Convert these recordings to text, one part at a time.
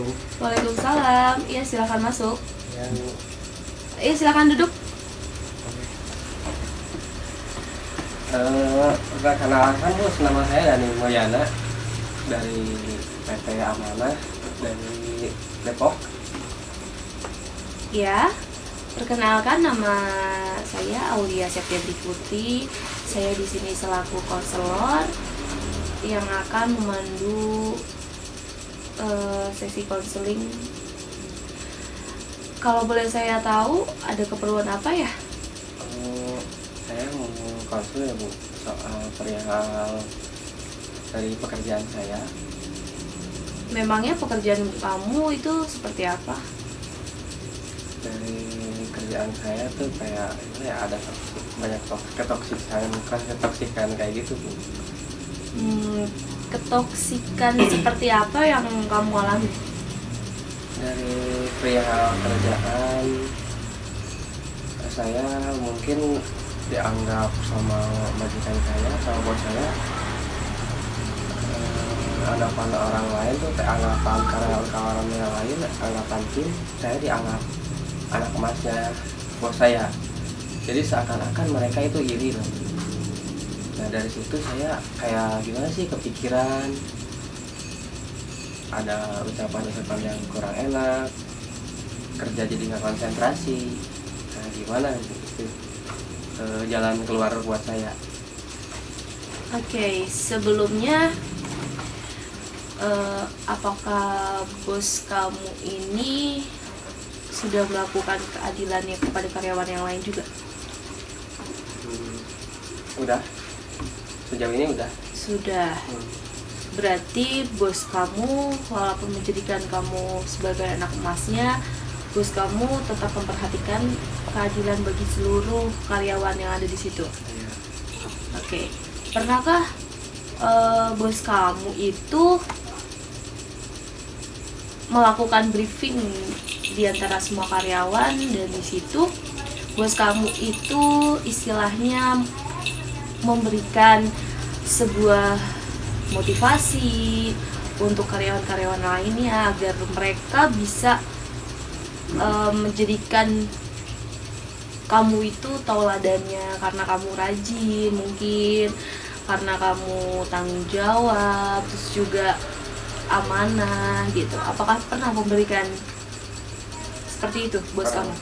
Assalamualaikum. Waalaikumsalam. Iya, silakan masuk. Yang Iya, silakan duduk. perkenalkan bos, nama saya Dani Moyana dari PT Amanah dari Depok. Ya, perkenalkan nama saya Aulia Septianti Putri. Saya di sini selaku konselor yang akan memandu sesi konseling. Kalau boleh saya tahu, ada keperluan apa ya? Saya mau konsul ya Bu, soal perihal dari pekerjaan saya. Memangnya pekerjaan kamu itu seperti apa? Dari kerjaan saya tuh kayak ya ada banyak ketoksikan kayak gitu Bu. Ketoksikan seperti apa yang kamu alami? Dari perihal kerjaan saya mungkin dianggap sama majikan saya, sama bos saya, anggapan orang lain tuh kayak anggapan karyawan yang lain, anggapan tim, saya dianggap anak emasnya bos saya. Jadi seakan-akan mereka itu iri loh. Nah dari situ saya kayak gimana sih, kepikiran, ada ucapan-ucapan yang kurang enak, kerja jadi nggak konsentrasi. Nah gimana gitu, jalan keluar buat saya. Oke, sebelumnya apakah bos kamu ini sudah melakukan keadilannya kepada karyawan yang lain juga? Udah, sejauh ini udah. Sudah. Berarti bos kamu, walaupun menjadikan kamu sebagai anak emasnya, bos kamu tetap memperhatikan keadilan bagi seluruh karyawan yang ada di situ. Iya. Oke. Pernahkah bos kamu itu melakukan briefing di antara semua karyawan, dan di situ bos kamu itu istilahnya memberikan sebuah motivasi untuk karyawan-karyawan lainnya agar mereka bisa menjadikan kamu itu tauladannya karena kamu rajin, mungkin karena kamu tanggung jawab, terus juga amanah gitu. Apakah pernah memberikan seperti itu bos kamu?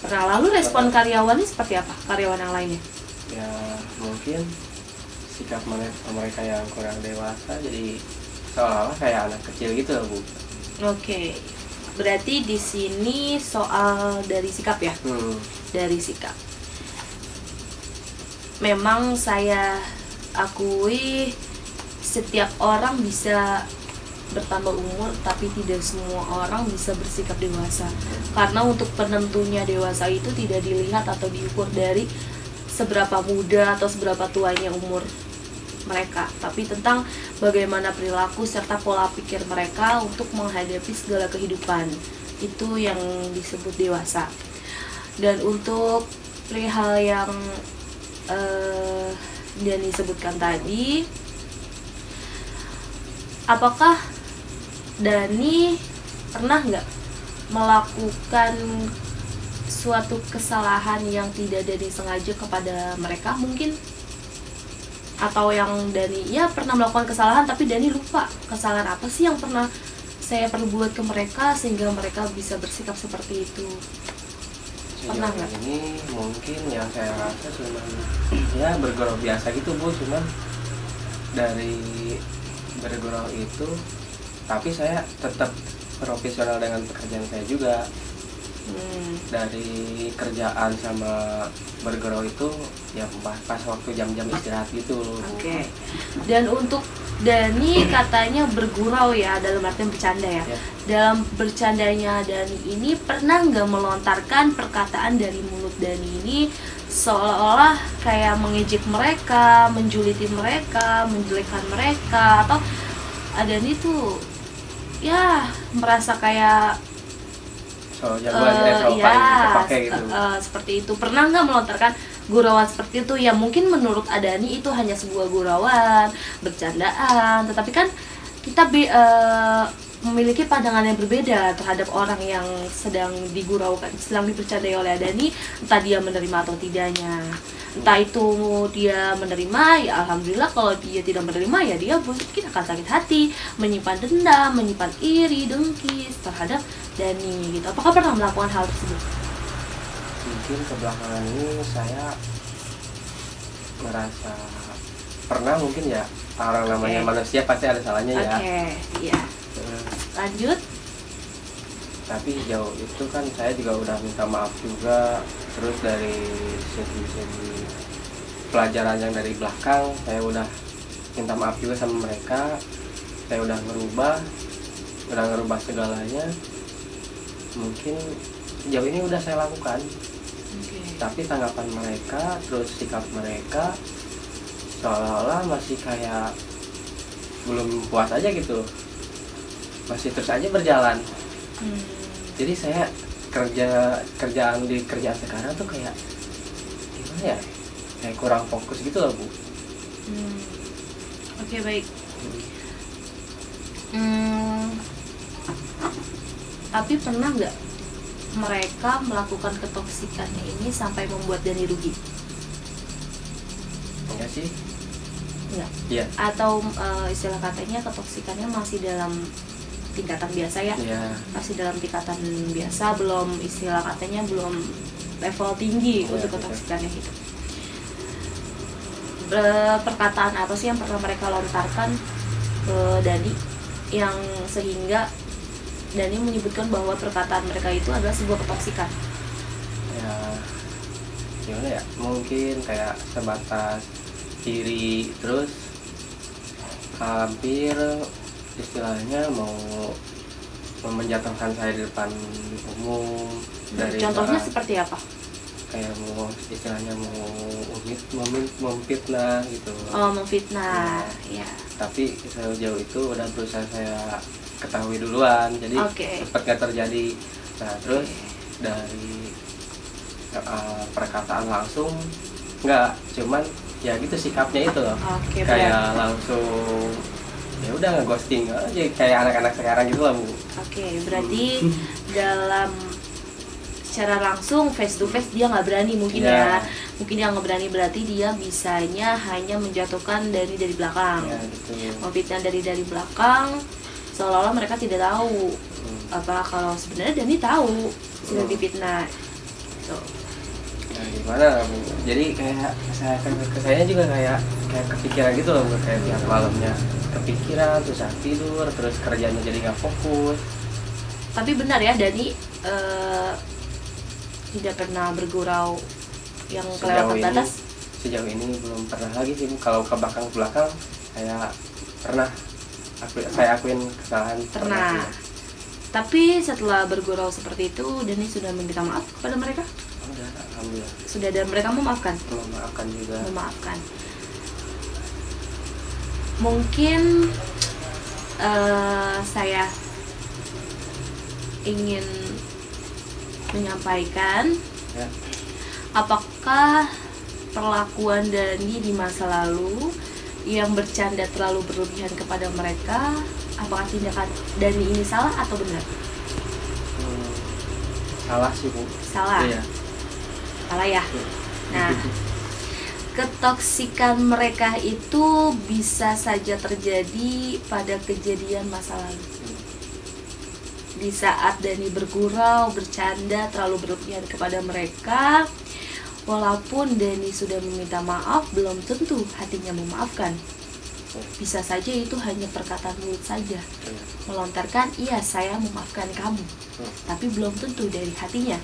Pernah. Lalu respon karyawannya seperti apa? Karyawan yang lainnya? Ya mungkin sikap mereka yang kurang dewasa, jadi seolah-olah kayak anak kecil gitu Bu. Oke. Berarti di sini soal dari sikap ya? Dari sikap. Memang saya akui setiap orang bisa bertambah umur, tapi tidak semua orang bisa bersikap dewasa. Karena untuk penentunya dewasa itu tidak dilihat atau diukur dari seberapa muda atau seberapa tuanya umur mereka, tapi tentang bagaimana perilaku serta pola pikir mereka untuk menghadapi segala kehidupan. Itu yang disebut dewasa. Dan untuk perihal yang Dani sebutkan tadi, apakah Dani pernah nggak melakukan suatu kesalahan yang tidak Dani sengaja kepada mereka mungkin? Atau yang Dani ya pernah melakukan kesalahan tapi Dani lupa kesalahan apa sih yang pernah saya perbuat ke mereka sehingga mereka bisa bersikap seperti itu? Pernah nggak? Ini mungkin yang saya rasa cuman ya bergurau biasa gitu Bu, cuman dari bergurau itu tapi saya tetap profesional dengan pekerjaan saya juga. Dari kerjaan sama bergurau itu ya pas waktu jam-jam istirahat gitu. Oke. Dan untuk Dani katanya bergurau ya, dalam artian bercanda ya. Dalam bercandanya Dani ini pernah nggak melontarkan perkataan dari mulut Dani ini seolah-olah kayak mengejek mereka, menjuliti mereka, menjelekkan mereka, atau Dani tuh ya merasa kayak seperti itu. Pernah nggak melontarkan gurauan seperti itu? Ya mungkin menurut Adani itu hanya sebuah gurauan, bercandaan, tetapi kan kita memiliki pandangan yang berbeda terhadap orang yang sedang diguraukan, sedang dipercayai oleh Dani, entah dia menerima atau tidaknya. Entah itu dia menerima, ya alhamdulillah. Kalau dia tidak menerima, ya dia mungkin akan sakit hati, menyimpan dendam, menyimpan iri, dengki terhadap Dani gitu. Apakah pernah melakukan hal tersebut? Mungkin kebelakangan ini saya merasa pernah, mungkin ya, orang namanya manusia pasti ada salahnya ya. Iya. Lanjut. Tapi jauh itu kan saya juga udah minta maaf juga. Terus dari segi pelajaran yang dari belakang, saya udah minta maaf juga sama mereka. Saya udah ngerubah segalanya. Mungkin jauh ini udah saya lakukan. Tapi tanggapan mereka, terus sikap mereka seolah-olah masih kayak belum puas aja gitu, masih terus aja berjalan. Jadi saya kerjaan sekarang tuh kayak gimana ya, kayak kurang fokus gitu loh, Bu. Oke, baik. Tapi pernah nggak mereka melakukan ketoksikannya ini sampai membuat Dani rugi? Enggak sih. Enggak. Iya. Atau istilah katanya ketoksikannya masih dalam tingkatan biasa ya? Iya. Masih dalam tingkatan biasa, belum, istilah katanya belum level tinggi untuk ketoksikannya itu. Perkataan apa sih yang pernah mereka lontarkan ke Dani yang sehingga Dani menyebutkan bahwa perkataan mereka itu adalah sebuah ketoksikan? Ya, gimana ya? Mungkin kayak sebatas diri, terus hampir istilahnya mau menjatuhkan saya di depan umum. Dari contohnya seperti apa? Kayak mau istilahnya mau memfitnah gitu. Oh, memfitnah, ya. Tapi sejauh itu udah berusaha saya ketahui duluan, jadi sempat gak terjadi. Nah, terus dari perkataan langsung nggak, cuman ya gitu sikapnya itu loh. Kayak langsung ya udah nge-ghosting aja kayak anak-anak sekarang gitu lah, Bu. Berarti dalam secara langsung face to face dia nggak berani mungkin ya. Mungkin dia nggak berani, berarti dia bisanya hanya menjatuhkan dari belakang, gitu. memfitnah dari belakang, seolah-olah mereka tidak tahu apa kalau sebenarnya Dani tahu sudah difitnah. Nah, gimana, Bu? Jadi kayak saya juga kayak kepikiran gitu loh, Bu. Kayak tiap malamnya kepikiran, terus tidur, terus kerjanya jadi nggak fokus. Tapi benar ya, Dani tidak pernah bergurau yang kelewatan batas? Sejauh ini belum pernah lagi sih, Bu. Kalau ke belakang kayak pernah saya akuin kesalahan. Pernah. Tapi setelah bergurau seperti itu, Dani sudah meminta maaf kepada mereka? Sudah, alhamdulillah. Sudah, dan mereka memaafkan? Memaafkan juga. Memaafkan. Mungkin saya ingin menyampaikan apakah perlakuan Dani di masa lalu yang bercanda terlalu berlebihan kepada mereka, apakah tindakan Dani ini salah atau benar? Salah sih, Bu. Salah? Iya. Salah ya? Nah, ketoksikan mereka itu bisa saja terjadi pada kejadian masa lalu. Di saat Dani bergurau, bercanda, terlalu berlebihan kepada mereka, walaupun Dani sudah meminta maaf, belum tentu hatinya memaafkan. Bisa saja itu hanya perkataan mulut saja, melontarkan, iya saya memaafkan kamu, tapi belum tentu dari hatinya,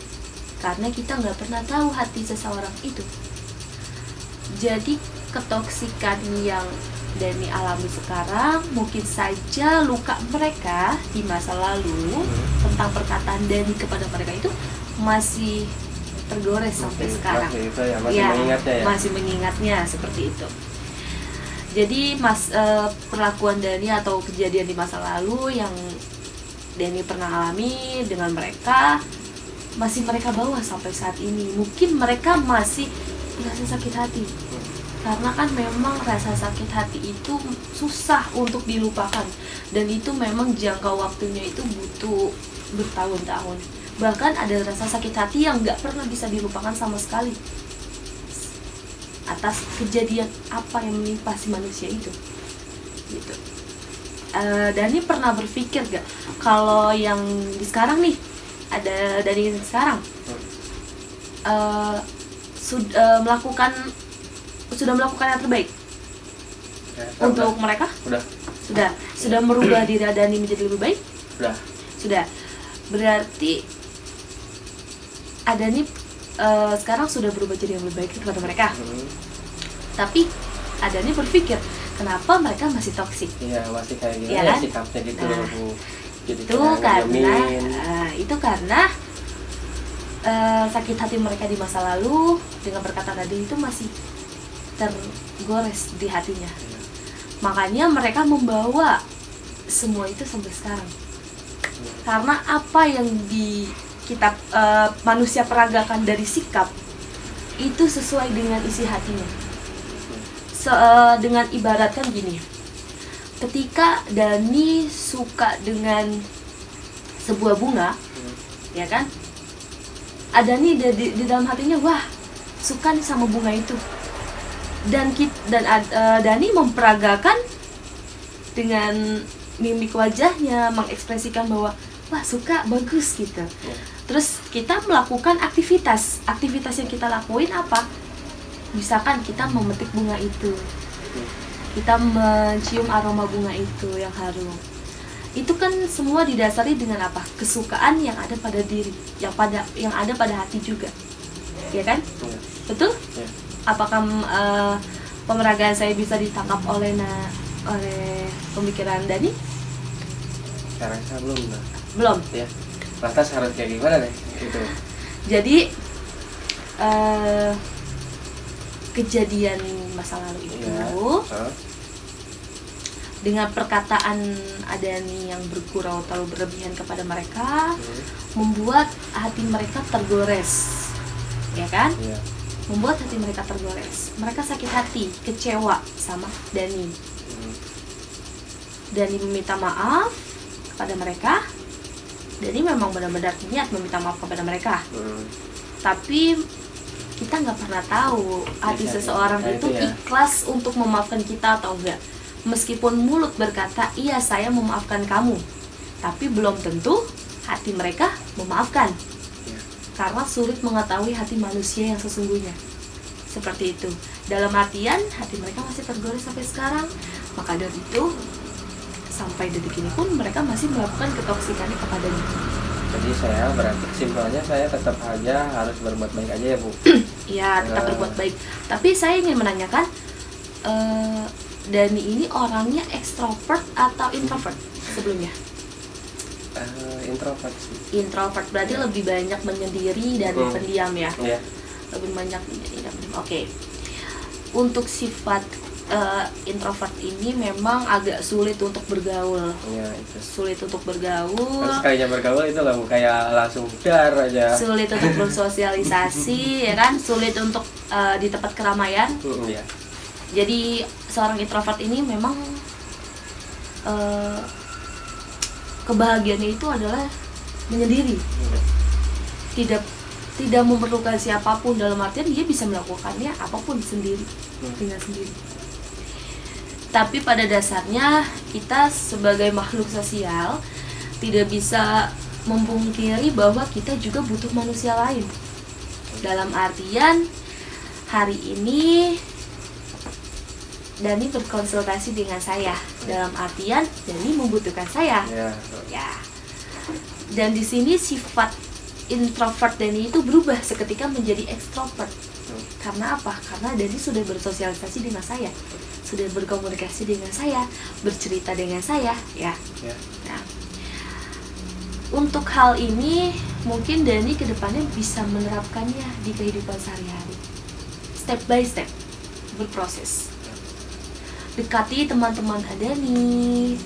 karena kita nggak pernah tahu hati seseorang itu. Jadi ketoksikan yang Dani alami sekarang, mungkin saja luka mereka di masa lalu tentang perkataan Dani kepada mereka itu masih tergores sampai sekarang. Masih mengingatnya seperti itu. Jadi perlakuan Dani atau kejadian di masa lalu yang Dani pernah alami dengan mereka masih mereka bawa sampai saat ini. Mungkin mereka masih merasa sakit hati Karena kan memang rasa sakit hati itu susah untuk dilupakan, dan itu memang jangka waktunya itu butuh bertahun-tahun. Bahkan ada rasa sakit hati yang nggak pernah bisa dilupakan sama sekali atas kejadian apa yang menimpa si manusia itu gitu. Dani pernah berpikir gak kalau yang di sekarang nih, ada Dani yang sekarang sudah melakukan yang terbaik untuk mereka? Sudah merubah diri Dani menjadi lebih baik? Sudah. Berarti Dani sekarang sudah berubah jadi yang lebih baik kepada mereka. Tapi Dani berpikir, kenapa mereka masih toksik? Iya, masih kayak gini ya, ya, kan? sikapnya gitu loh, Bu. Jadi itu karena sakit hati mereka di masa lalu dengan perkataan tadi itu masih tergores di hatinya. Makanya mereka membawa semua itu sampai sekarang. Karena apa yang di kitab manusia peragakan dari sikap itu sesuai dengan isi hatinya. Dengan ibaratkan gini, ketika Dani suka dengan sebuah bunga, ya kan? Dani di dalam hatinya, wah, suka nih sama bunga itu. Dan Dani memperagakan dengan mimik wajahnya, mengekspresikan bahwa wah, suka, bagus gitu. Terus kita melakukan aktivitas yang kita lakuin apa? Misalkan kita memetik bunga itu, kita mencium aroma bunga itu yang harum. Itu kan semua didasari dengan apa? Kesukaan yang ada pada diri, yang ada pada hati juga, ya kan? Betul? Apakah pemeragaan saya bisa ditangkap oleh pemikiran Dani? Saya rasa belum. Ya. Lantas harus kayak gimana nih? Gitu. Jadi kejadian masa lalu itu dengan perkataan Dani yang bergurau terlalu berlebihan kepada mereka membuat hati mereka tergores, ya kan? Membuat hati mereka tergores. Mereka sakit hati, kecewa sama Dani. Dani meminta maaf kepada mereka. Dani memang benar-benar niat meminta maaf kepada mereka. Tapi kita nggak pernah tahu hati seseorang itu ikhlas untuk memaafkan kita atau enggak. Meskipun mulut berkata, iya saya memaafkan kamu, tapi belum tentu hati mereka memaafkan. Karena sulit mengetahui hati manusia yang sesungguhnya. Seperti itu. Dalam artian, hati mereka masih tergores sampai sekarang. Maka dari itu, sampai detik ini pun mereka masih melakukan ketoksikannya kepadanya. Jadi saya berarti kesimpulannya saya tetap aja harus berbuat baik aja ya, Bu? Iya, tetap berbuat baik. Tapi saya ingin menanyakan, Dani ini orangnya ekstrovert atau introvert sebelumnya? Introvert sih. Introvert berarti lebih banyak menyendiri dan pendiam ya? Lebih banyak menyendiri dan pendiam. Oke. Untuk sifat introvert ini memang agak sulit untuk bergaul. Sulit untuk bergaul. Terus sekalinya bergaul itu nggak kayak langsung dar aja. Sulit untuk bersosialisasi, ya kan? Sulit untuk di tempat keramaian. Jadi seorang introvert ini memang kebahagiaannya itu adalah menyendiri. Tidak memerlukan siapapun, dalam artian dia bisa melakukannya apapun sendiri, dengan sendiri. Tapi pada dasarnya kita sebagai makhluk sosial tidak bisa memungkiri bahwa kita juga butuh manusia lain. Dalam artian hari ini Dani berkonsultasi dengan saya. Dalam artian Dani membutuhkan saya. Ya. Dan di sini sifat introvert Dani itu berubah seketika menjadi extrovert. Karena apa? Karena Dani sudah bersosialisasi dengan saya, sudah berkomunikasi dengan saya, bercerita dengan saya, ya. Nah, untuk hal ini mungkin Dani kedepannya bisa menerapkannya di kehidupan sehari-hari, step by step, berproses. Dekati teman-teman Dani,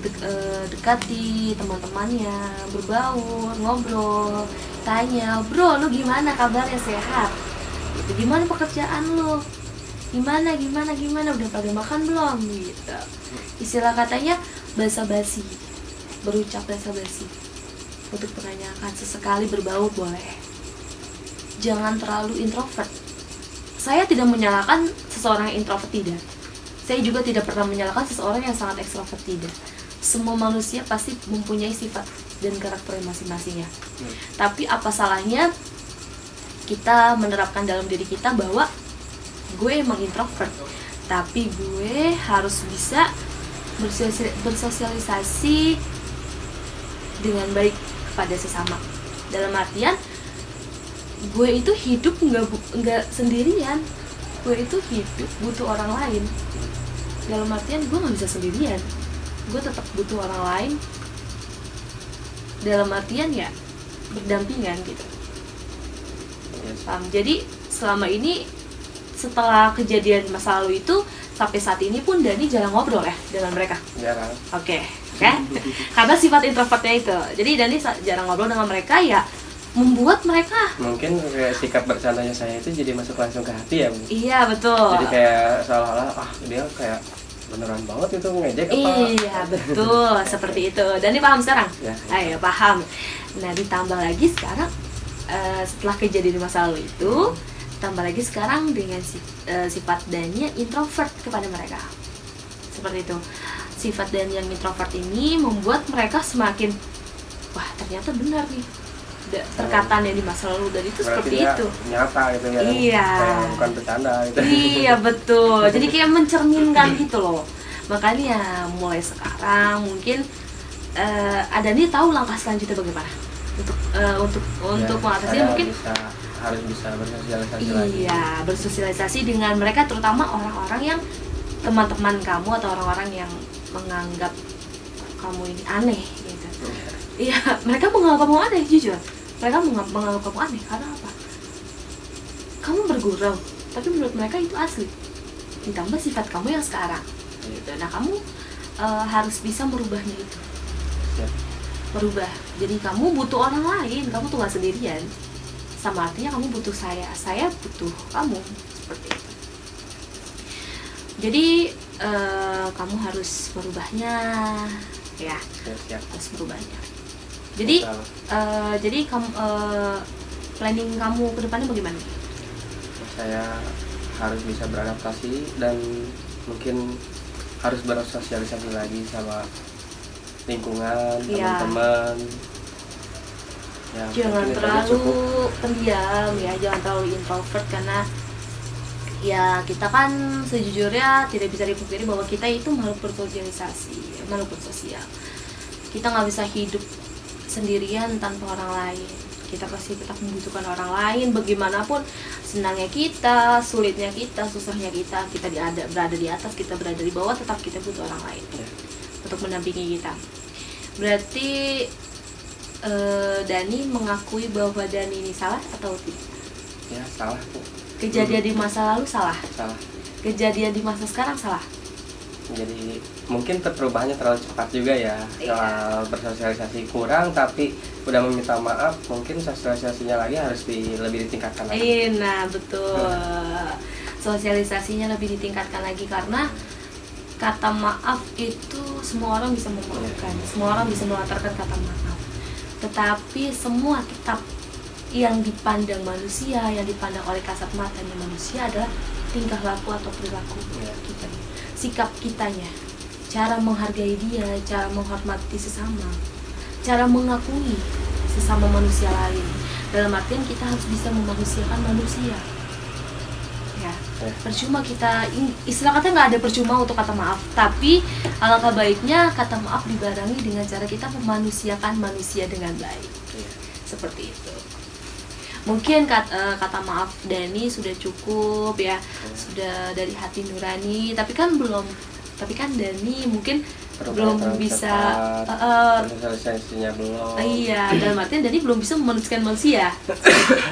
dekati teman-temannya, berbaur, ngobrol, tanya, bro, lu gimana kabarnya, sehat? Gimana pekerjaan lu? gimana udah pada makan belum gitu. Istilah katanya basa-basi, berucap basa-basi untuk menanyakan, sesekali berbaur boleh, jangan terlalu introvert. Saya tidak menyalahkan seseorang yang introvert, tidak. Saya juga tidak pernah menyalahkan seseorang yang sangat ekstrovert, tidak. Semua manusia pasti mempunyai sifat dan karakter masing-masingnya. Tapi apa salahnya kita menerapkan dalam diri kita bahwa gue emang introvert, tapi gue harus bisa bersosialisasi dengan baik kepada sesama. Dalam artian gue itu hidup nggak sendirian, gue itu hidup butuh orang lain. Dalam artian gue nggak bisa sendirian, gue tetap butuh orang lain. Dalam artian ya berdampingan gitu. Paham? Jadi selama ini setelah kejadian masa lalu itu sampai saat ini pun Dani jarang ngobrol ya dengan mereka. Jarang. Oke, kan? Karena sifat introvertnya itu. Jadi Dani jarang ngobrol dengan mereka, ya membuat mereka mungkin kayak sikap bercandanya saya itu jadi masuk langsung ke hati ya, Bu. Iya, betul. Jadi kayak seolah-olah dia kayak beneran banget itu ngejek apa. Iya, betul. Seperti itu. Dani paham sekarang? Ya. Ayo, paham. Nah, ditambah lagi sekarang setelah kejadian masa lalu itu, tambah lagi sekarang dengan sifat Dani yang introvert kepada mereka. Seperti itu. Sifat Dani yang introvert ini membuat mereka semakin, wah ternyata benar nih perkataan yang di masa lalu, dan itu berarti seperti itu nyata gitu ya. Iya, bukan bercanda gitu. iya betul. Jadi kayak mencerminkan gitu loh. Makanya mulai sekarang mungkin Adani tahu langkah selanjutnya bagaimana untuk mengatasi, mungkin harus bisa bersosialisasi lagi. Iya, bersosialisasi dengan mereka, terutama orang-orang yang teman-teman kamu atau orang-orang yang menganggap kamu ini aneh gitu. Iya, mereka menganggap kamu aneh, jujur. Mereka menganggap kamu aneh karena apa? Kamu bergurau, tapi menurut mereka itu asli. Ditambah sifat kamu yang sekarang. Gitu. Nah, kamu harus bisa merubahnya itu. Ya. Merubah. Jadi kamu butuh orang lain, kamu tuh gak sendirian. Sama artinya kamu butuh saya butuh kamu, seperti itu. Jadi kamu harus merubahnya, ya. Siap. Harus merubahnya. Jadi kamu planning kamu ke depannya bagaimana? Saya harus bisa beradaptasi dan mungkin harus bersosialisasi lagi sama lingkungan, teman-teman. Ya, jangan terlalu pendiam ya, jangan terlalu introvert, karena ya kita kan sejujurnya tidak bisa dipungkiri bahwa kita itu makhluk bersosialisasi, makhluk bersosial. Kita nggak bisa hidup sendirian tanpa orang lain. Kita pasti tetap membutuhkan orang lain, bagaimanapun senangnya kita, sulitnya kita, susahnya kita berada di atas, kita berada di bawah, tetap kita butuh orang lain untuk mendampingi kita. Berarti Dani mengakui bahwa Dani ini salah atau tidak? Ya, salah. Kejadian di masa lalu salah. Kejadian di masa sekarang salah. Jadi mungkin perubahannya terlalu cepat juga ya. Soal bersosialisasi kurang, tapi udah meminta maaf, mungkin sosialisasinya lagi harus lebih ditingkatkan lagi. Nah, betul. Sosialisasinya lebih ditingkatkan lagi, karena kata maaf itu semua orang bisa memaafkan, semua orang bisa melontarkan kata maaf. Tetapi semua tetap yang dipandang manusia, yang dipandang oleh kasat matanya manusia adalah tingkah laku atau perilaku kita, sikap kitanya, cara menghargai dia, cara menghormati sesama, cara mengakui sesama manusia lain. Dalam artian kita harus bisa memanusiakan manusia. Ya, percuma kita, istilah kata nggak ada percuma untuk kata maaf, tapi alangkah baiknya kata maaf dibarengi dengan cara kita memanusiakan manusia dengan baik. Seperti itu. Mungkin kata maaf Dani sudah cukup ya, sudah dari hati nurani, tapi kan Dani mungkin belum bisa sosialisasinya belum. Iya, dalam artian Dani belum bisa memanusiakan manusia.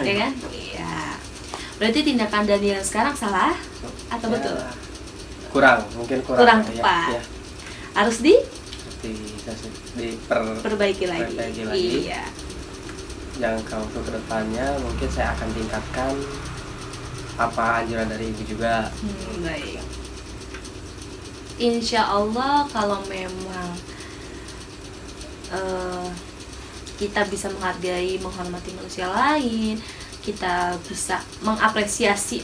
Ya kan? Iya. Berarti tindakan Dani yang sekarang salah atau betul? Mungkin kurang tepat. Ya. Harus diperbaiki lagi. Iya. Yang kalau untuk kedepannya mungkin saya akan tingkatkan apa anjuran dari ibu juga. Baik. Insya Allah kalau memang kita bisa menghargai, menghormati manusia lain, kita bisa mengapresiasi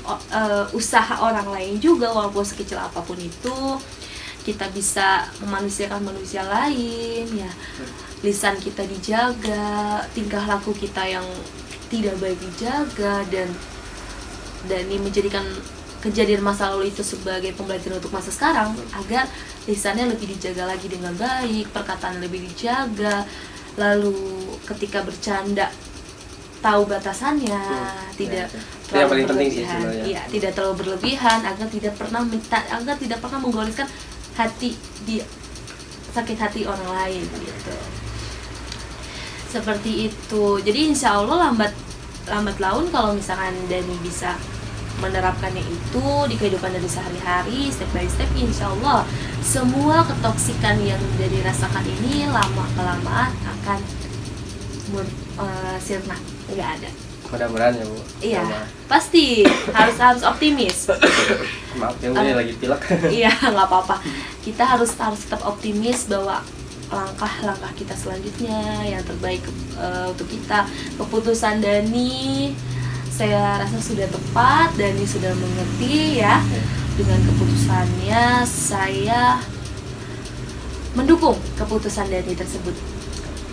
usaha orang lain juga walaupun sekecil apapun itu, kita bisa memanusiakan manusia lain ya. Lisan kita dijaga, tingkah laku kita yang tidak baik dijaga, dan ini menjadikan kejadian masa lalu itu sebagai pembelajaran untuk masa sekarang, agar lisannya lebih dijaga lagi dengan baik, perkataan lebih dijaga, lalu ketika bercanda tahu batasannya, tidak terlalu berlebihan. Iya, tidak terlalu berlebihan, agar tidak pernah menggoreskan sakit hati orang lain gitu. Seperti itu. Jadi insya Allah lambat laun kalau misalkan Dani bisa menerapkannya itu di kehidupan dari sehari-hari, step by step, insya Allah semua ketoksikan yang Dani rasakan ini lama kelamaan akan sirna, nggak ada. Mudah-mudahan ya Bu. Iya, pasti harus optimis. Maaf ya Bu, lagi pilek. Iya, nggak apa-apa. Kita harus tetap optimis bahwa langkah-langkah kita selanjutnya yang terbaik untuk kita. Keputusan Dani saya rasa sudah tepat, Dani sudah mengerti ya. Dengan keputusannya saya mendukung keputusan Dani tersebut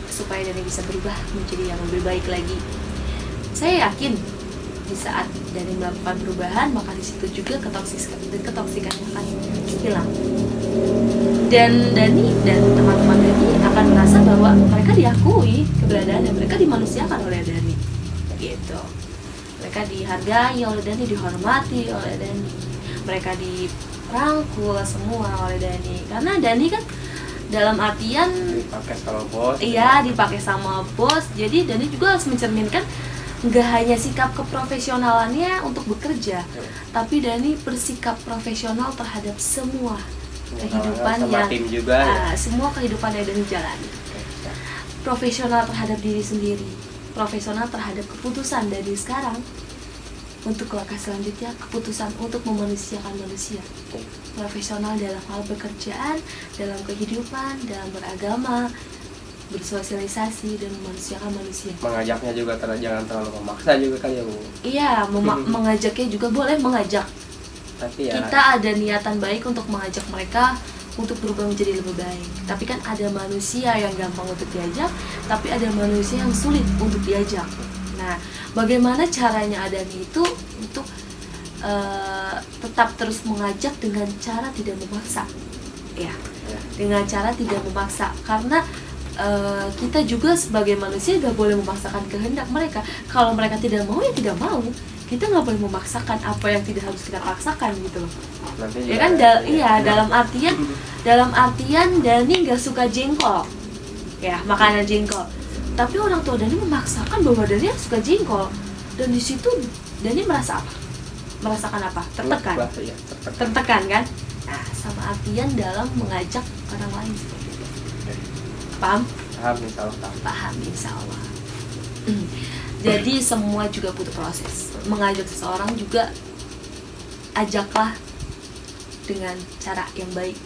supaya Dani bisa berubah menjadi yang lebih baik lagi. Saya yakin di saat Dani melakukan perubahan, maka di situ juga ketoksikan akan hilang. Dan Dani dan teman-teman Dani akan merasa bahwa mereka diakui keberadaannya, mereka dimanusiakan oleh Dani, gitu. Mereka dihargai oleh Dani, dihormati oleh Dani, mereka dirangkul semua oleh Dani. Karena Dani kan dalam artian dipakai sama bos. Iya, dipakai sama bos. Jadi Dani juga harus mencerminkan nggak hanya sikap keprofesionalannya untuk bekerja, tapi Dani bersikap profesional terhadap semua kehidupan yang tim juga, semua kehidupan yang Dani jalani. Profesional terhadap diri sendiri, profesional terhadap keputusan Dani sekarang untuk langkah selanjutnya, keputusan untuk memanusiakan manusia. Profesional dalam hal pekerjaan, dalam kehidupan, dalam beragama, bersosialisasi dan memanusiakan manusia. Mengajaknya juga jangan terlalu memaksa juga kali ya Bu. Iya, mengajaknya juga boleh mengajak. Tapi ya, kita ada niatan baik untuk mengajak mereka untuk berubah menjadi lebih baik. Tapi kan ada manusia yang gampang untuk diajak, tapi ada manusia yang sulit untuk diajak. Nah, bagaimana caranya Adani itu untuk tetap terus mengajak dengan cara tidak memaksa, ya, dengan cara tidak memaksa. Karena kita juga sebagai manusia gak boleh memaksakan kehendak mereka. Kalau mereka tidak mau ya tidak mau. Kita nggak boleh memaksakan apa yang tidak harus kita paksakan gitu loh. Ya kan, dalam artian Dani nggak suka jengkol, ya, makanan jengkol. Tapi orang tua Dani memaksakan bahwa Dani suka jengkol, dan di situ Dani merasa apa? Merasakan apa? Tertekan. Tertekan kan? Nah, sama artian dalam mengajak orang lain seperti itu. Paham? Paham insya Allah. Jadi semua juga butuh proses. Mengajak seseorang juga ajaklah dengan cara yang baik.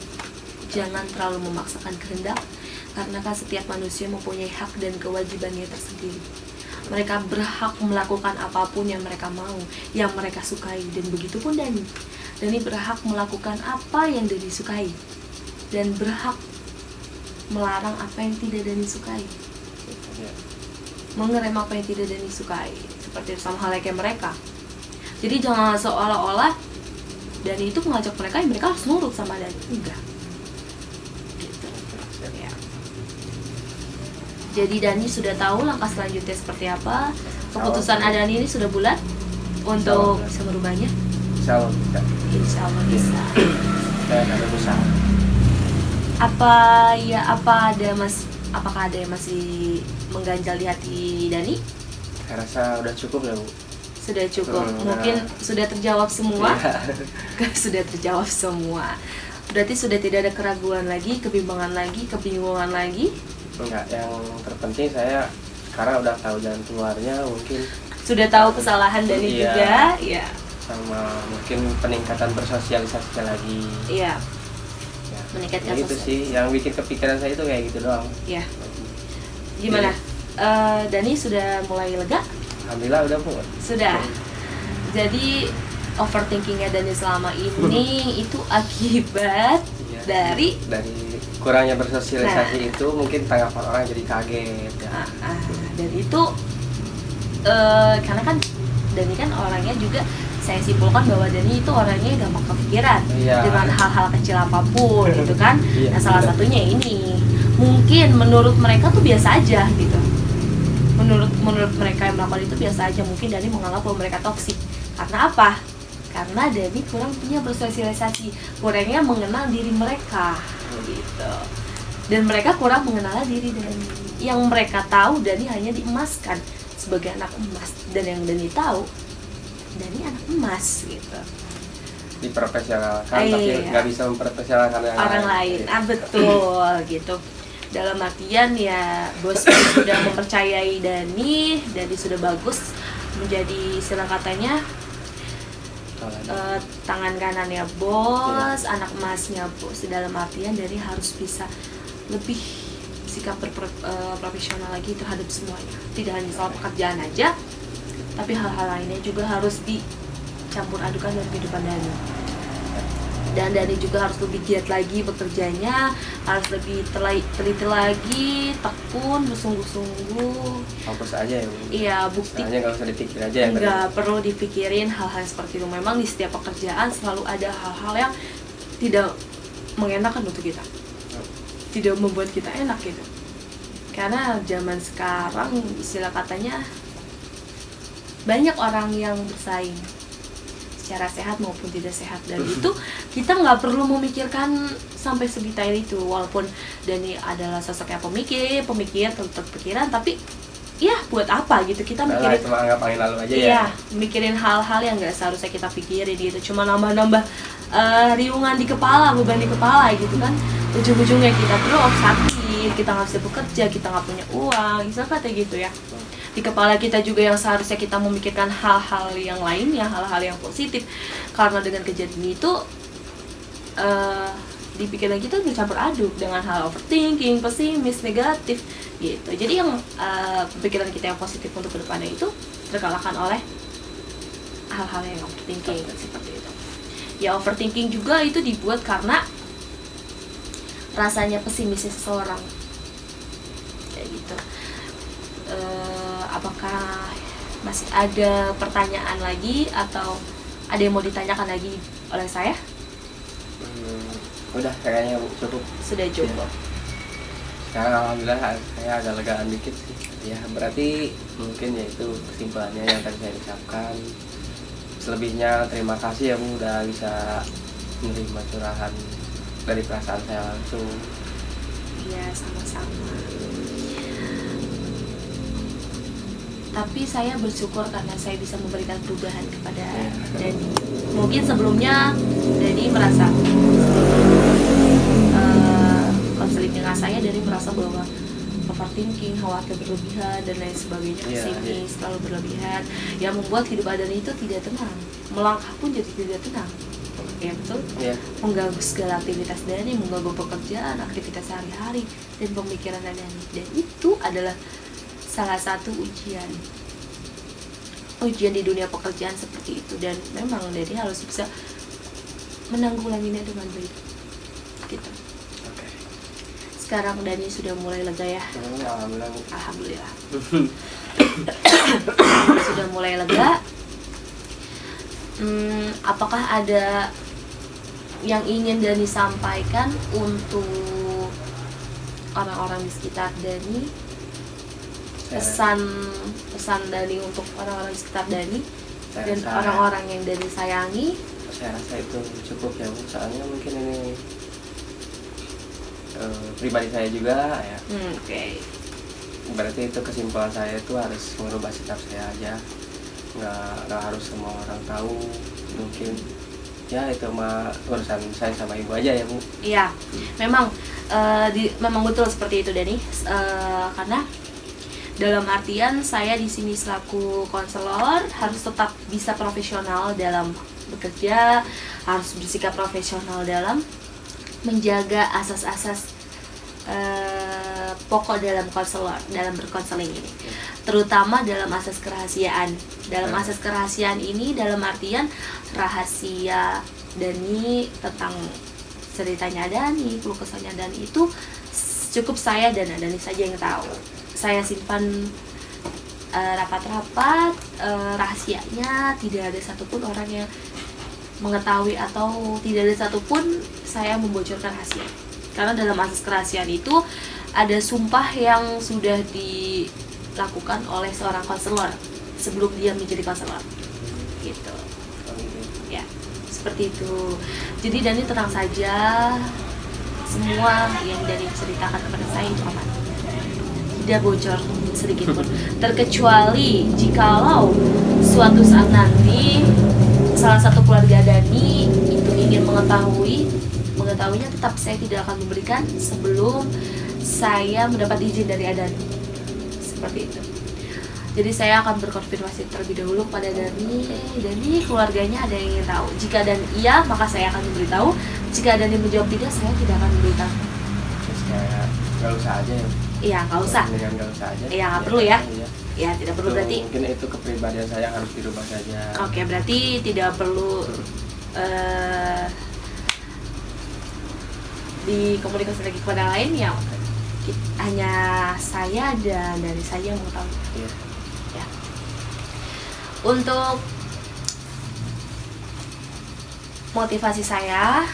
Jangan terlalu memaksakan kehendak, karena kan setiap manusia mempunyai hak dan kewajibannya tersendiri. Mereka berhak melakukan apapun yang mereka mau, yang mereka sukai. Dan begitu pun Dani. Dani berhak melakukan apa yang Dani sukai, dan berhak melarang apa yang tidak Dani sukai, mengerem apa yang tidak Dani sukai, seperti sama halnya kayak mereka. Jadi jangan seolah-olah Dani itu mengajak mereka, yang mereka harus nurut sama Dani. Enggak gitu, ya. Jadi Dani sudah tahu langkah selanjutnya seperti apa. Keputusan Adani ini sudah bulat untuk bisa merubahnya. Insya Allah bisa. Apakah ada yang masih mengganjal di hati Dani? Saya rasa udah cukup ya Bu. Sudah cukup, mungkin sudah terjawab semua. Sudah terjawab semua. Berarti sudah tidak ada keraguan lagi, kebingungan lagi. Enggak, yang terpenting saya sekarang udah tahu jalan keluarnya, mungkin sudah tahu kesalahan Dani juga, ya. sama mungkin peningkatan bersosialisasinya lagi. Iya, Ya, meningkatkan ya itu sosial. sih yang bikin kepikiran saya itu kayak gitu doang. Iya. Gimana? Dani sudah mulai lega? Alhamdulillah udah Bu. Sudah. Jadi overthinkingnya Dani selama ini itu akibat Iya. dari kurangnya bersosialisasi itu mungkin tanggapan orang jadi kaget ya. Dan itu karena kan Dani kan orangnya juga, saya simpulkan bahwa Dani itu orangnya gampang kepikiran Iya. dengan hal-hal kecil apapun gitu kan. Iya, Nah salah benar. satunya ini mungkin menurut mereka tuh biasa aja gitu. Menurut mereka yang melakukan itu biasa aja, mungkin Dani menganggap bahwa mereka toksik. Karena apa? Karena Dani kurang punya bersosialisasi, kurangnya mengenal diri mereka gitu. Dan mereka kurang mengenal diri Dani. Yang mereka tahu Dani hanya diemaskan sebagai anak emas, dan yang Dani tahu Dani anak emas gitu. Diprofesionalkan tapi Iya. nggak bisa memprofesionalkan yang Orang lain. Betul gitu. Dalam artian ya bos sudah mempercayai Dani sudah bagus menjadi istilah katanya tangan kanannya bos, anak emasnya bos. Dalam artian Dani harus bisa lebih sikap profesional lagi terhadap semuanya. Tidak hanya soal pekerjaan aja, tapi hal-hal lainnya juga harus dicampur adukan dalam kehidupan Dani. Dan Dani juga harus lebih giat lagi bekerjanya, harus lebih teliti lagi, tekun, bersungguh-sungguh. fokus aja ya Bu. Iya, bukti Hanya nggak usah dipikir aja yang nggak perlu dipikirin hal-hal seperti itu. Memang di setiap pekerjaan selalu ada hal-hal yang tidak mengenakan untuk kita, tidak membuat kita enak gitu. Karena zaman sekarang istilah katanya banyak orang yang bersaing secara sehat maupun tidak sehat, dan itu kita nggak perlu memikirkan sampai sedetail itu. Walaupun Dani adalah sosok yang pemikir tetap pikiran, tapi ya buat apa gitu kita Nah, mikirin. itu mah anggap angin lalu aja ya. Iya, mikirin hal-hal yang nggak seharusnya kita pikirin gitu, cuma nambah-nambah riungan di kepala, beban di kepala gitu kan. Ujung-ujungnya kita drop, sakit, kita nggak bisa bekerja, kita nggak punya uang, misalnya kayak gitu ya. Di kepala kita juga yang seharusnya kita memikirkan hal-hal yang lainnya, hal-hal yang positif. Karena dengan kejadian itu di pikiran kita bercampur aduk dengan hal overthinking, pesimis, negatif gitu. Jadi yang pikiran kita yang positif untuk kedepannya itu terkalahkan oleh hal-hal yang overthinking seperti itu. Ya overthinking juga itu dibuat karena rasanya pesimisnya seseorang kayak gitu. Apakah masih ada pertanyaan lagi atau ada yang mau ditanyakan lagi oleh saya? Udah kayaknya Bu, cukup. Sudah cukup. Sekarang alhamdulillah saya agak legaan dikit sih. Ya berarti mungkin yaitu kesimpulannya yang tadi saya ucapkan. Selebihnya terima kasih ya Bu udah bisa menerima curahan dari perasaan saya langsung. Iya, sama-sama. Tapi saya bersyukur karena saya bisa memberikan perubahan kepada Dani. Mungkin sebelumnya Dani merasa konseling dengan saya, Dani merasa bahwa overthinking, khawatir berlebihan dan lain sebagainya, pesimis, terlalu berlebihan, yang membuat hidup Dani itu tidak tenang. Melangkah pun jadi tidak tenang. Ya betul. Mengganggu segala aktivitas Dani, mengganggu pekerjaan, aktivitas sehari-hari, dan pemikiran Dani. Dan itu adalah salah satu ujian di dunia pekerjaan seperti itu, dan memang Dani harus bisa menanggulanginya dengan baik gitu. Sekarang Dani sudah mulai lega ya. Alhamdulillah. Sudah mulai lega. Apakah ada yang ingin Dani sampaikan untuk orang-orang di sekitar Dani? Pesan Dani untuk orang-orang di sekitar Dani dan orang-orang yang Dani sayangi. Saya rasa itu cukup ya Bu, soalnya mungkin ini pribadi saya juga ya. Oke. Berarti itu kesimpulan saya itu harus merubah sikap saya aja, nggak harus semua orang tahu. Mungkin ya itu mah urusan saya sama ibu aja ya Bu. Iya, memang memang betul seperti itu Dani. Karena Dalam artian saya di sini selaku konselor harus tetap bisa profesional dalam bekerja, harus bersikap profesional dalam menjaga asas-asas pokok dalam berkonseling ini, terutama dalam asas kerahasiaan. Dalam asas kerahasiaan ini dalam artian rahasia Dani tentang ceritanya Dani, keluh kesahnya Dani itu cukup saya dan Dani saja yang tahu. Saya simpan rapat-rapat, rahasianya tidak ada satupun orang yang mengetahui atau tidak ada satupun saya membocorkan rahasia. Karena dalam asas kerahasiaan itu ada sumpah yang sudah dilakukan oleh seorang konselor sebelum dia menjadi konselor, gitu. Ya, seperti itu. Jadi Dani tenang saja, semua yang Dani ceritakan kepada saya itu aman, tidak bocor sedikit pun. Terkecuali jikalau suatu saat nanti salah satu keluarga Dani itu ingin mengetahuinya, tetap saya tidak akan memberikan sebelum saya mendapat izin dari Dani. Seperti itu. Jadi saya akan berkonfirmasi terlebih dahulu kepada Dani keluarganya ada yang ingin tahu. Jika dan iya, maka saya akan memberitahu. Jika Dani menjawab tidak, saya tidak akan memberitahu. Terus kayak nggak usah aja ya. Iya, nggak usah. Nggak usah aja. Iya, nggak perlu ya. Iya. Ya, tidak perlu Itu, berarti. mungkin itu kepribadian saya harus dirubah saja. Oke, berarti tidak perlu dikomunikasi lagi kepada lain ya. Hanya saya dan dari saya yang mengetahui. Iya. Ya. Untuk motivasi saya,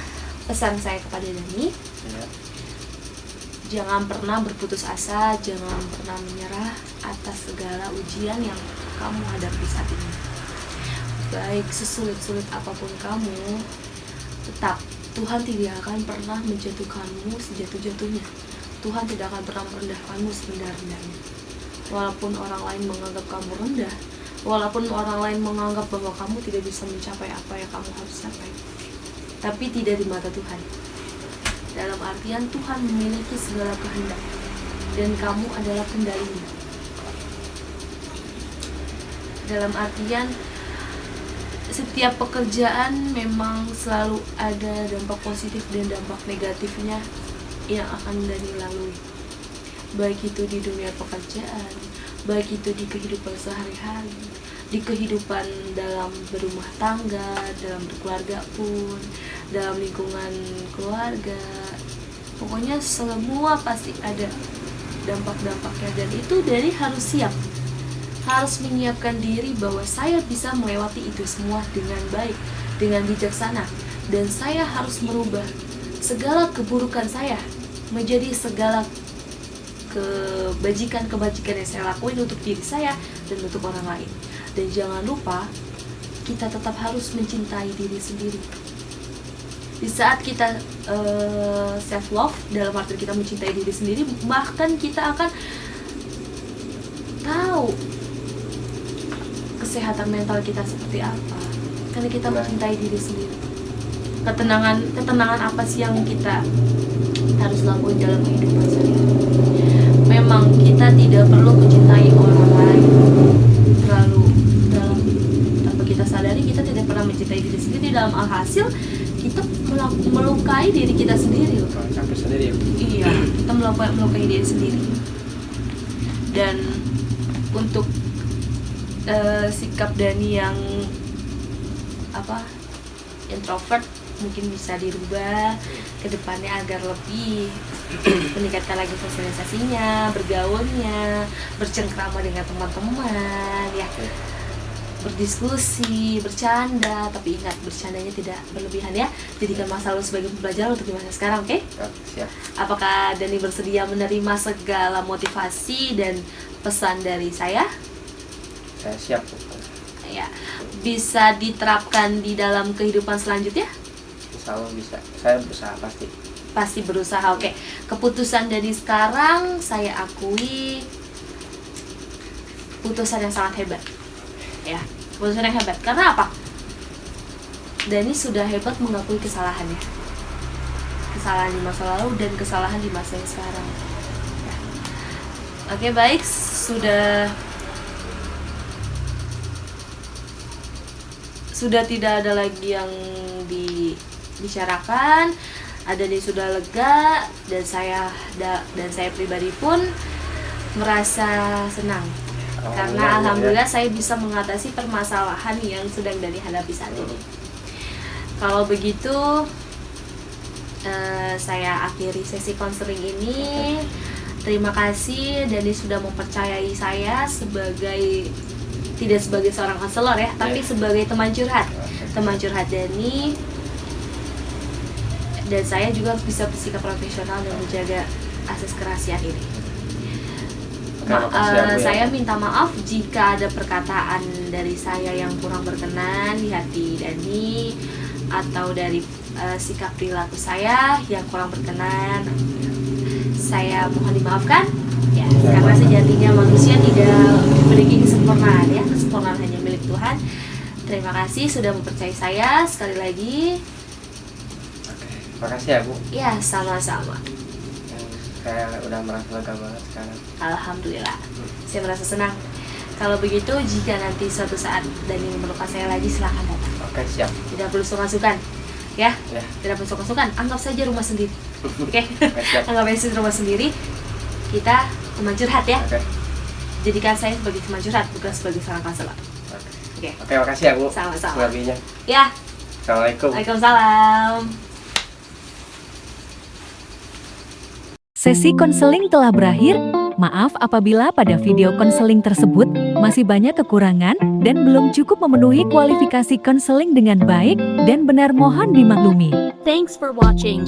pesan saya kepada Dani, Iya. jangan pernah berputus asa, jangan pernah menyerah atas segala ujian yang kamu hadapi saat ini. Baik sesulit-sulit apapun kamu, tetap Tuhan tidak akan pernah menjatuhkanmu sejatuh-jatuhnya. Tuhan tidak akan pernah merendahkanmu serendah-rendahnya. Walaupun orang lain menganggap kamu rendah, walaupun orang lain menganggap bahwa kamu tidak bisa mencapai apa yang kamu harus capai, tapi tidak di mata Tuhan. Dalam artian Tuhan memiliki segala kehendak dan kamu adalah kendalinya. Dalam artian setiap pekerjaan memang selalu ada dampak positif dan dampak negatifnya yang akan Dani lalui, baik itu di dunia pekerjaan, baik itu di kehidupan sehari-hari, di kehidupan dalam berumah tangga, dalam berkeluarga pun, dalam lingkungan keluarga. Pokoknya semua pasti ada dampak-dampaknya, dan itu Dani harus siap, harus menyiapkan diri bahwa saya bisa melewati itu semua dengan baik, dengan bijaksana, dan saya harus merubah segala keburukan saya menjadi segala kebajikan yang saya lakuin untuk diri saya dan untuk orang lain. Dan jangan lupa, kita tetap harus mencintai diri sendiri. Di saat kita self love, dalam arti kita mencintai diri sendiri, bahkan kita akan tahu kesehatan mental kita seperti apa, karena kita mencintai diri sendiri. Ketenangan apa sih yang kita harus lakuin dalam kehidupan sehari-hari? Memang kita tidak perlu mencintai orang lain terlalu dalam, tanpa kita sadari kita tidak pernah mencintai diri sendiri. Dalam alhasil kita melukai diri kita sendiri. Sampai sendiri. Iya, kita melukai diri sendiri. Dan untuk sikap Dani yang introvert mungkin bisa dirubah ke depannya agar lebih meningkatkan lagi sosialisasinya, bergaulnya, bercengkrama dengan teman-teman, ya, berdiskusi, bercanda, tapi ingat bercandanya tidak berlebihan ya. Jadikan masa lalu sebagai pembelajaran untuk di masa sekarang, oke? Siap. Apakah Dani bersedia menerima segala motivasi dan pesan dari saya? Saya siap. Ya, bisa diterapkan di dalam kehidupan selanjutnya? Insya Allah bisa. Saya berusaha pasti berusaha. Oke. Keputusan dari sekarang saya akui putusan yang sangat hebat. Ya, putusan yang hebat. Karena apa? Dani sudah hebat mengakui kesalahannya. Kesalahan di masa lalu dan kesalahan di masa yang sekarang. Ya. Oke, baik. sudah tidak ada lagi yang dibicarakan, adanya sudah lega, dan saya pribadi pun merasa senang karena alhamdulillah saya bisa mengatasi permasalahan yang sedang dihadapi saat ini. Kalau begitu saya akhiri sesi konseling ini. Terima kasih Dani sudah mempercayai saya tidak sebagai seorang konselor ya, tapi sebagai teman curhat Dani. Dan saya juga harus bisa bersikap profesional dan menjaga asas kerahasiaan ini. Saya minta maaf jika ada perkataan dari saya yang kurang berkenan di hati Dani, atau dari sikap perilaku saya yang kurang berkenan. Saya mohon dimaafkan ya, karena sejatinya manusia tidak memiliki kesempurnaan ya, kesempurnaan hanya milik Tuhan. Terima kasih sudah mempercayai saya sekali lagi. Terima kasih ya Bu. Ya, sama-sama. Saya udah merasa lega banget sekarang. Alhamdulillah, saya merasa senang. Kalau begitu, jika nanti suatu saat Dani memerlukan saya lagi, silahkan datang. Oke, siap. Tidak perlu sungkan-sungkan, ya? Tidak perlu sungkan-sungkan. Anggap saja rumah sendiri. Oke? Anggap saja rumah sendiri. Kita teman curhat ya. Jadikan saya sebagai teman curhat, bukan sebagai seorang konselor. Oke, makasih ya Bu. Sama-sama. Selebihnya. Ya. Assalamualaikum. Waalaikumsalam. Sesi konseling telah berakhir. Maaf apabila pada video konseling tersebut masih banyak kekurangan dan belum cukup memenuhi kualifikasi konseling dengan baik dan benar, mohon dimaklumi. Thanks for watching.